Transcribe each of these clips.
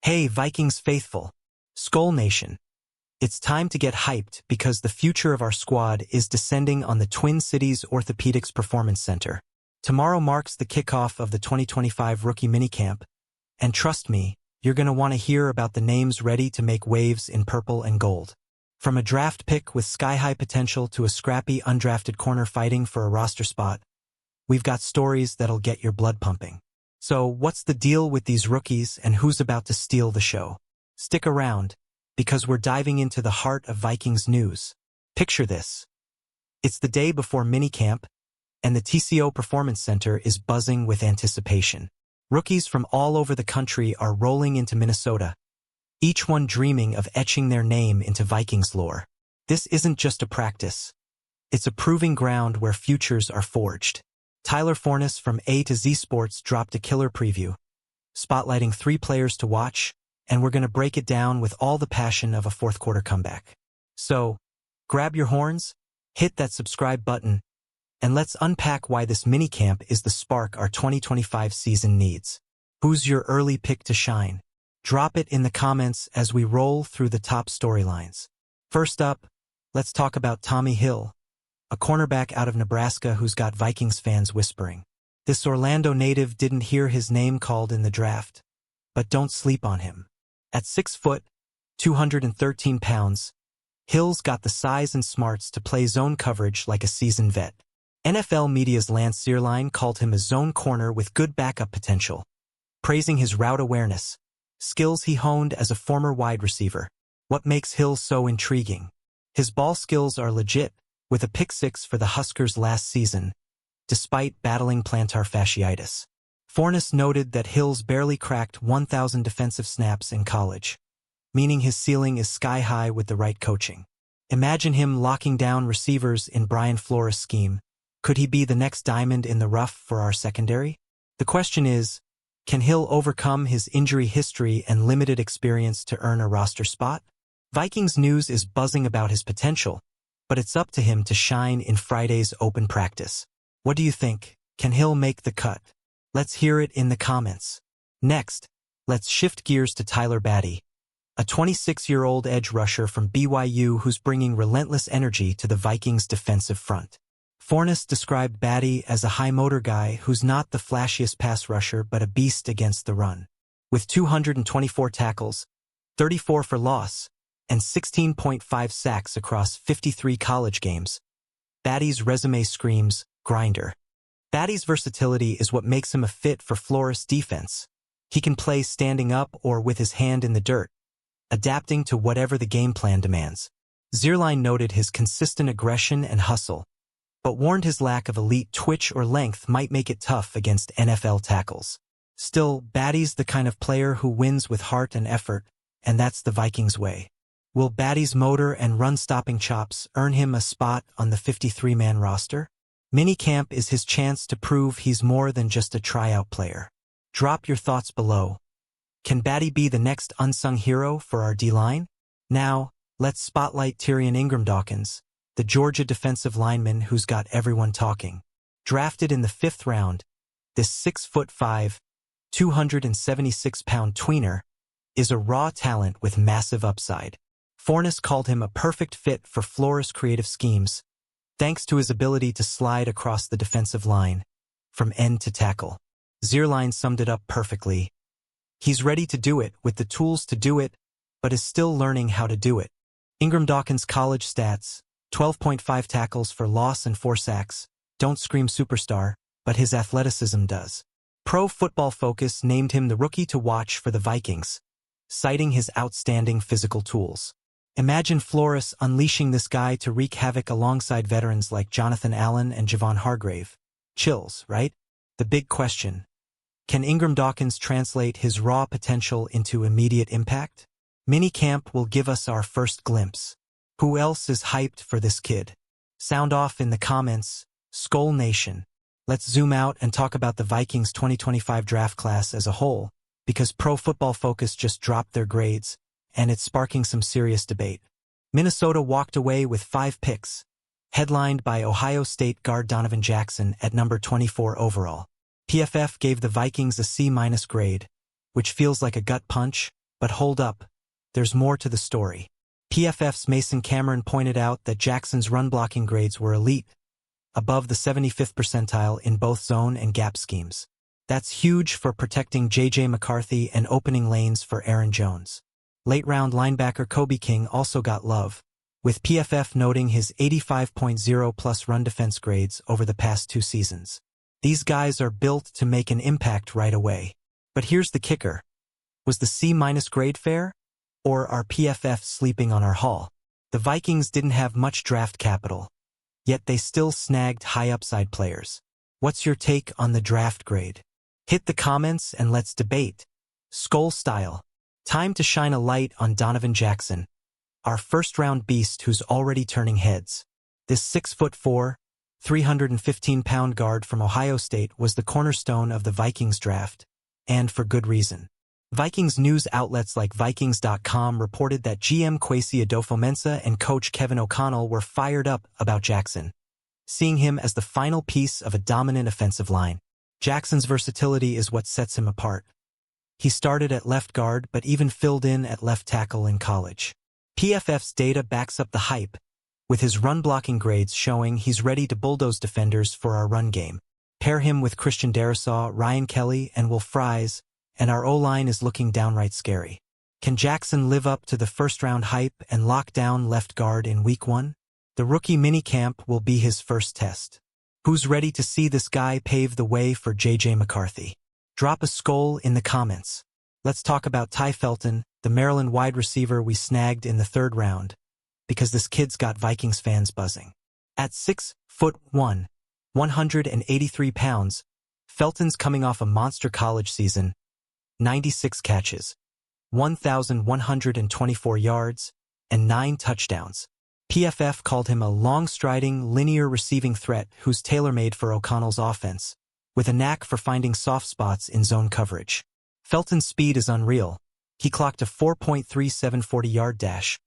Hey, Vikings faithful, Skol Nation. It's time to get hyped because the future of our squad is descending on the Twin Cities Orthopedics Performance Center. Tomorrow marks the kickoff of the 2025 Rookie Minicamp, and trust me, you're going to want to hear about the names ready to make waves in purple and gold. From a draft pick with sky-high potential to a scrappy undrafted corner fighting for a roster spot, we've got stories that'll get your blood pumping. So what's the deal with these rookies and who's about to steal the show? Stick around, because we're diving into the heart of Vikings news. Picture this. It's the day before minicamp, and the TCO Performance Center is buzzing with anticipation. Rookies from all over the country are rolling into Minnesota, each one dreaming of etching their name into Vikings lore. This isn't just a practice. It's a proving ground where futures are forged. Tyler Fornes from A to Z Sports dropped a killer preview, spotlighting 3 players to watch, and we're going to break it down with all the passion of a fourth-quarter comeback. So, grab your horns, hit that subscribe button, and let's unpack why this minicamp is the spark our 2025 season needs. Who's your early pick to shine? Drop it in the comments as we roll through the top storylines. First up, let's talk about Tommy Hill, a cornerback out of Nebraska who's got Vikings fans whispering. This Orlando native didn't hear his name called in the draft, but don't sleep on him. At 6 foot, 213 pounds, Hill's got the size and smarts to play zone coverage like a seasoned vet. NFL media's Lance Zierlein called him a zone corner with good backup potential, praising his route awareness, skills he honed as a former wide receiver. What makes Hill so intriguing? His ball skills are legit, with a pick-6 for the Huskers last season, despite battling plantar fasciitis. Fornes noted that Hill's barely cracked 1,000 defensive snaps in college, meaning his ceiling is sky-high with the right coaching. Imagine him locking down receivers in Brian Flores' scheme. Could he be the next diamond in the rough for our secondary? The question is, can Hill overcome his injury history and limited experience to earn a roster spot? Vikings news is buzzing about his potential, but it's up to him to shine in Friday's open practice. What do you think? Can Hill make the cut? Let's hear it in the comments. Next, let's shift gears to Tyler Baddy, a 26-year-old edge rusher from BYU who's bringing relentless energy to the Vikings' defensive front. Fornes described Baddy as a high-motor guy who's not the flashiest pass rusher but a beast against the run. With 224 tackles, 34 for loss, and 16.5 sacks across 53 college games, Baddy's resume screams grinder. Baddy's versatility is what makes him a fit for Flores' defense. He can play standing up or with his hand in the dirt, adapting to whatever the game plan demands. Zierlein noted his consistent aggression and hustle, but warned his lack of elite twitch or length might make it tough against NFL tackles. Still, Baddy's the kind of player who wins with heart and effort, and that's the Vikings way. Will Baddy's motor and run-stopping chops earn him a spot on the 53-man roster? Minicamp is his chance to prove he's more than just a tryout player. Drop your thoughts below. Can Baddy be the next unsung hero for our D-line? Now, let's spotlight Ingram Dawkins, the Georgia defensive lineman who's got everyone talking. Drafted in the 5th round, this 6'5", 276-pound tweener is a raw talent with massive upside. Fornes called him a perfect fit for Flores' creative schemes, thanks to his ability to slide across the defensive line, from end to tackle. Zierlein summed it up perfectly. He's ready to do it with the tools to do it, but is still learning how to do it. Ingram Dawkins' college stats, 12.5 tackles for loss and 4 sacks, don't scream superstar, but his athleticism does. Pro Football Focus named him the rookie to watch for the Vikings, citing his outstanding physical tools. Imagine Flores unleashing this guy to wreak havoc alongside veterans like Jonathan Allen and Javon Hargrave. Chills, right? The big question. Can Ingram Dawkins translate his raw potential into immediate impact? Minicamp will give us our first glimpse. Who else is hyped for this kid? Sound off in the comments, Skol Nation. Let's zoom out and talk about the Vikings 2025 draft class as a whole, because Pro Football Focus just dropped their grades, and it's sparking some serious debate. Minnesota walked away with 5 picks, headlined by Ohio State guard Donovan Jackson at number 24 overall. PFF gave the Vikings a C- grade, which feels like a gut punch, But hold up, there's more to the story. PFF's Mason Cameron pointed out that Jackson's run-blocking grades were elite, above the 75th percentile in both zone and gap schemes. That's huge for protecting J.J. McCarthy and opening lanes for Aaron Jones. Late-round linebacker Kobe King also got love, with PFF noting his 85.0+ run defense grades over the past 2 seasons. These guys are built to make an impact right away. But here's the kicker. Was the C- grade fair? Or are PFF sleeping on our haul? The Vikings didn't have much draft capital, yet they still snagged high-upside players. What's your take on the draft grade? Hit the comments and let's debate. Skol style. Time to shine a light on Donovan Jackson, our first-round beast who's already turning heads. This 6'4", 315-pound guard from Ohio State was the cornerstone of the Vikings draft, and for good reason. Vikings news outlets like Vikings.com reported that GM Kwesi Adofo-Mensah and coach Kevin O'Connell were fired up about Jackson, seeing him as the final piece of a dominant offensive line. Jackson's versatility is what sets him apart. He started at left guard but even filled in at left tackle in college. PFF's data backs up the hype, with his run-blocking grades showing he's ready to bulldoze defenders for our run game. Pair him with Christian Darrisaw, Ryan Kelly, and Will Fries, and our O-line is looking downright scary. Can Jackson live up to the first-round hype and lock down left guard in Week 1? The rookie minicamp will be his first test. Who's ready to see this guy pave the way for J.J. McCarthy? Drop a Skol in the comments. Let's talk about Ty Felton, the Maryland wide receiver we snagged in the 3rd round, because this kid's got Vikings fans buzzing. At 6'1", 183 pounds, Felton's coming off a monster college season, 96 catches, 1,124 yards, and 9 touchdowns. PFF called him a long-striding, linear receiving threat who's tailor-made for O'Connell's offense, with a knack for finding soft spots in zone coverage. Felton's speed is unreal. He clocked a 4.37 40-yard dash,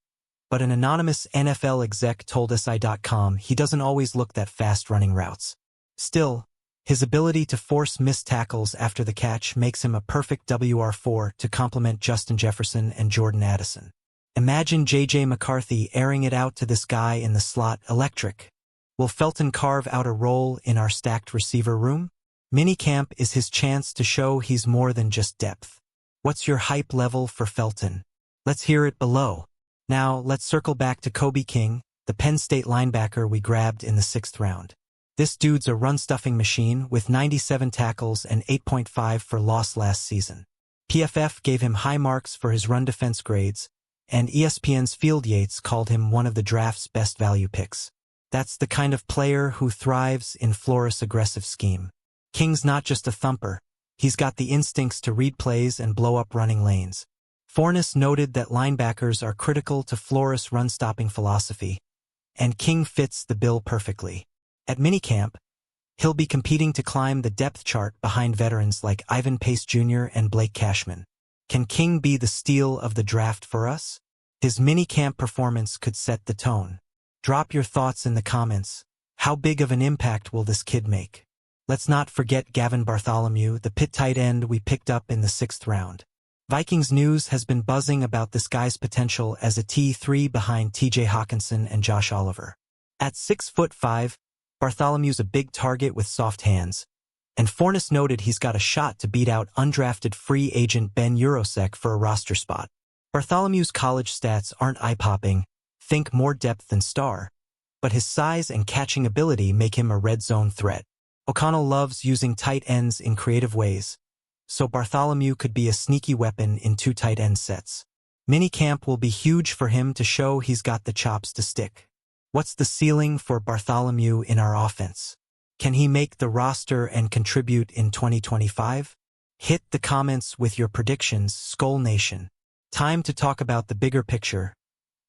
but an anonymous NFL exec told SI.com he doesn't always look that fast running routes. Still, his ability to force missed tackles after the catch makes him a perfect WR4 to complement Justin Jefferson and Jordan Addison. Imagine J.J. McCarthy airing it out to this guy in the slot. Electric. Will Felton carve out a role in our stacked receiver room? Minicamp is his chance to show he's more than just depth. What's your hype level for Felton? Let's hear it below. Now, let's circle back to Kobe King, the Penn State linebacker we grabbed in the 6th round. This dude's a run-stuffing machine with 97 tackles and 8.5 for loss last season. PFF gave him high marks for his run defense grades, and ESPN's Field Yates called him one of the draft's best value picks. That's the kind of player who thrives in Flores' aggressive scheme. King's not just a thumper. He's got the instincts to read plays and blow up running lanes. Fornes noted that linebackers are critical to Flores' run-stopping philosophy, and King fits the bill perfectly. At Minicamp, he'll be competing to climb the depth chart behind veterans like Ivan Pace Jr. and Blake Cashman. Can King be the steal of the draft for us? His Minicamp performance could set the tone. Drop your thoughts in the comments. How big of an impact will this kid make? Let's not forget Gavin Bartholomew, the Pitt tight end we picked up in the 6th round. Vikings news has been buzzing about this guy's potential as a T3 behind TJ Hawkinson and Josh Oliver. At 6'5", Bartholomew's a big target with soft hands, and Fornes noted he's got a shot to beat out undrafted free agent Ben Urosek for a roster spot. Bartholomew's college stats aren't eye-popping, think more depth than star, but his size and catching ability make him a red zone threat. O'Connell loves using tight ends in creative ways, so Bartholomew could be a sneaky weapon in 2 tight end sets. Minicamp will be huge for him to show he's got the chops to stick. What's the ceiling for Bartholomew in our offense? Can he make the roster and contribute in 2025? Hit the comments with your predictions, Skol Nation. Time to talk about the bigger picture,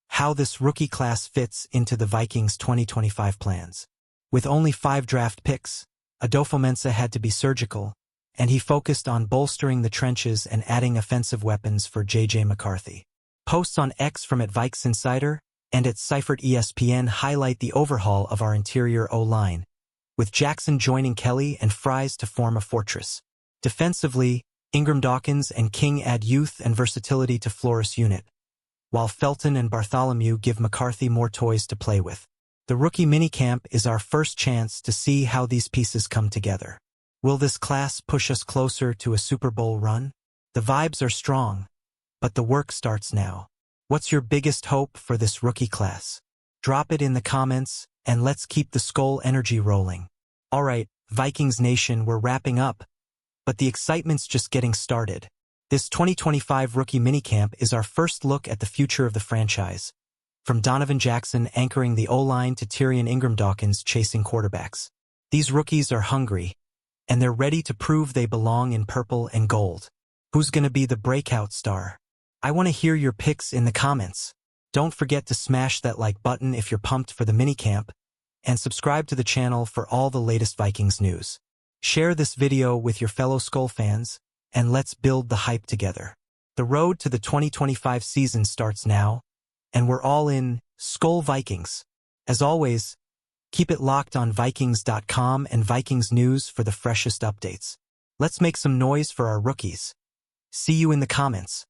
how this rookie class fits into the Vikings' 2025 plans. With only 5 draft picks, Adofo-Mensah had to be surgical, and he focused on bolstering the trenches and adding offensive weapons for J.J. McCarthy. Posts on X from @Vikes Insider and at Seifert ESPN highlight the overhaul of our interior O-line, with Jackson joining Kelly and Fries to form a fortress. Defensively, Ingram Dawkins and King add youth and versatility to Flores' unit, while Felton and Bartholomew give McCarthy more toys to play with. The rookie minicamp is our first chance to see how these pieces come together. Will this class push us closer to a Super Bowl run? The vibes are strong, but the work starts now. What's your biggest hope for this rookie class? Drop it in the comments, and let's keep the Skol energy rolling. Alright, Vikings Nation, we're wrapping up, but the excitement's just getting started. This 2025 rookie minicamp is our first look at the future of the franchise, from Donovan Jackson anchoring the O-line to Ingram Dawkins chasing quarterbacks. These rookies are hungry, and they're ready to prove they belong in purple and gold. Who's gonna be the breakout star? I want to hear your picks in the comments. Don't forget to smash that like button if you're pumped for the minicamp, and subscribe to the channel for all the latest Vikings news. Share this video with your fellow Skol fans, and let's build the hype together. The road to the 2025 season starts now, and we're all in. Skol Vikings. As always, keep it locked on Vikings.com and Vikings News for the freshest updates. Let's make some noise for our rookies. See you in the comments.